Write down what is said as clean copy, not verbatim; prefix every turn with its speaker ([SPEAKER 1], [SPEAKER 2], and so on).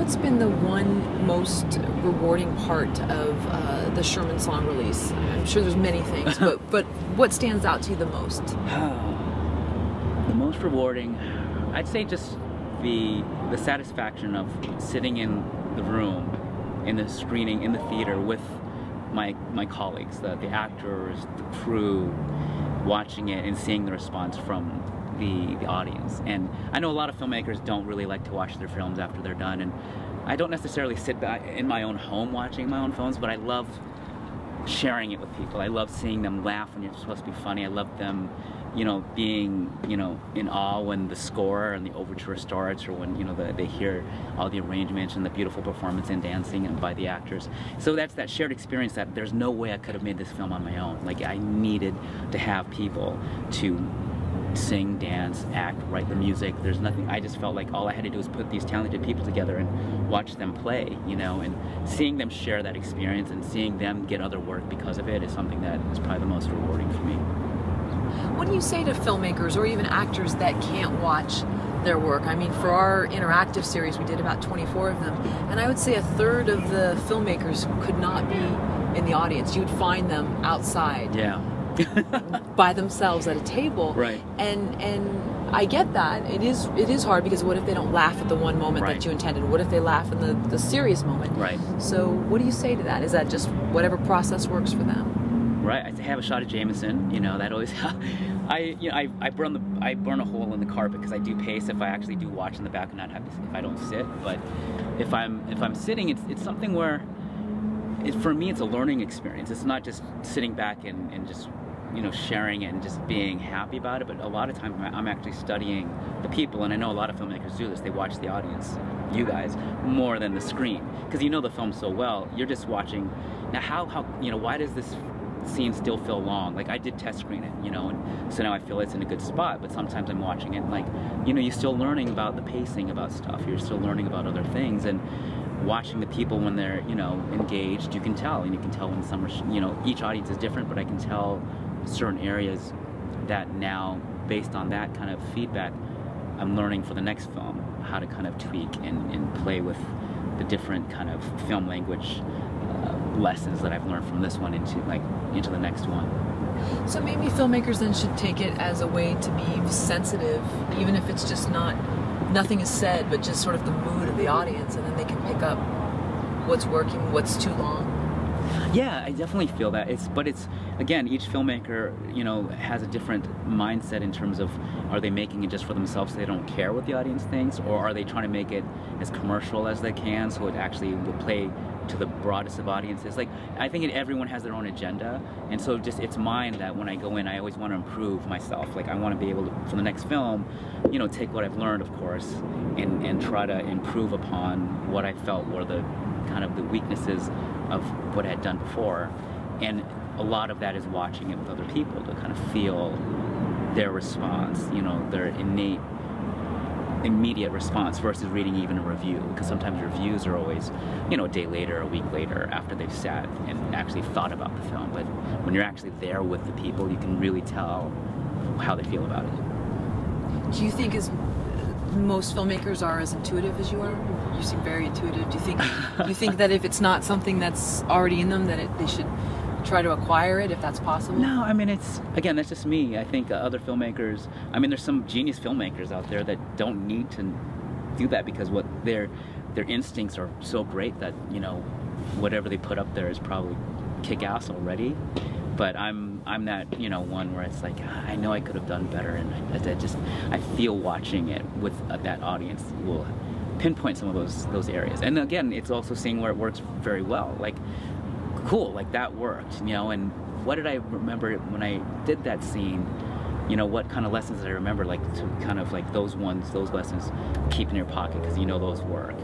[SPEAKER 1] What's been the one most rewarding part of the Shermans Long Release? I'm sure there's many things, but what stands out to you the most?
[SPEAKER 2] The most rewarding, I'd say just the satisfaction of sitting in the room, in the screening, in the theater with my colleagues, the actors, the crew, watching it and seeing the response from the audience. And I know a lot of filmmakers don't really like to watch their films after they're done, and I don't necessarily sit back in my own home watching my own films, but I love sharing it with people. I love seeing them laugh when you're supposed to be funny. I love them, being, in awe when the score and the overture starts, or when, they hear all the arrangements and the beautiful performance and dancing and by the actors. So that's that shared experience that there's no way I could have made this film on my own. Like, I needed to have people to sing, dance, act, write the music. There's nothing. I just felt like all I had to do was put these talented people together and watch them play, and seeing them share that experience and seeing them get other work because of it is something that is probably the most rewarding for me.
[SPEAKER 1] What do you say to filmmakers or even actors that can't watch their work? I mean, for our interactive series, we did about 24 of them, and I would say a third of the filmmakers could not be in the audience. You would find them outside.
[SPEAKER 2] Yeah.
[SPEAKER 1] By themselves at a table,
[SPEAKER 2] right?
[SPEAKER 1] And I get that it is hard, because what if they don't laugh at the one moment that you intended? What if they laugh in the serious moment?
[SPEAKER 2] Right.
[SPEAKER 1] So what do you say to that? Is that just whatever process works for them?
[SPEAKER 2] Right. I have a shot of Jameson. That always. I burn a hole in the carpet because I do pace if I actually do watch in the back and not have to, if I don't sit. But if I'm sitting, it's something where for me it's a learning experience. It's not just sitting back and just sharing it and just being happy about it, but a lot of times I'm actually studying the people, and I know a lot of filmmakers do this. They watch the audience, you guys, more than the screen, because the film so well. You're just watching. Now, how why does this scene still feel long? Like, I did test screen it, and so now I feel it's in a good spot, but sometimes I'm watching it, like, you're still learning about the pacing, about stuff. You're still learning about other things, and watching the people when they're, engaged, you can tell, and you can tell when some are, each audience is different, but I can tell certain areas that now, based on that kind of feedback, I'm learning for the next film how to kind of tweak and play with the different kind of film language lessons that I've learned from this one into the next one.
[SPEAKER 1] So maybe filmmakers then should take it as a way to be sensitive, even if it's just nothing is said, but just sort of the mood of the audience, and then they can pick up what's working, what's too long.
[SPEAKER 2] Yeah, I definitely feel that. But it's again, each filmmaker, has a different mindset in terms of, are they making it just for themselves so they don't care what the audience thinks, or are they trying to make it as commercial as they can so it actually will play to the broadest of audiences? Like, I think everyone has their own agenda, and so it's mine that when I go in, I always want to improve myself. Like, I want to be able to, for the next film, take what I've learned, of course, and try to improve upon what I felt were the kind of the weaknesses of what I had done before. And a lot of that is watching it with other people to kind of feel their response, their innate, immediate response, versus reading even a review, because sometimes reviews are always, a day later, a week later, after they've sat and actually thought about the film. But when you're actually there with the people, you can really tell how they feel about it.
[SPEAKER 1] Do you think most filmmakers are as intuitive as you are? You seem very intuitive. Do you think that if it's not something that's already in them, that they should try to acquire it, if that's possible?
[SPEAKER 2] No, I mean, again, that's just me. I think other filmmakers, there's some genius filmmakers out there that don't need to do that, because what their instincts are so great that, whatever they put up there is probably kick-ass already. But I'm that, one where it's like, I know I could have done better, and I feel watching it with that audience will pinpoint some of those areas. And again, it's also seeing where it works very well. Like, cool, like that worked, and what did I remember when I did that scene? What kind of lessons did I remember, like, to kind of like those lessons keep in your pocket, because those work,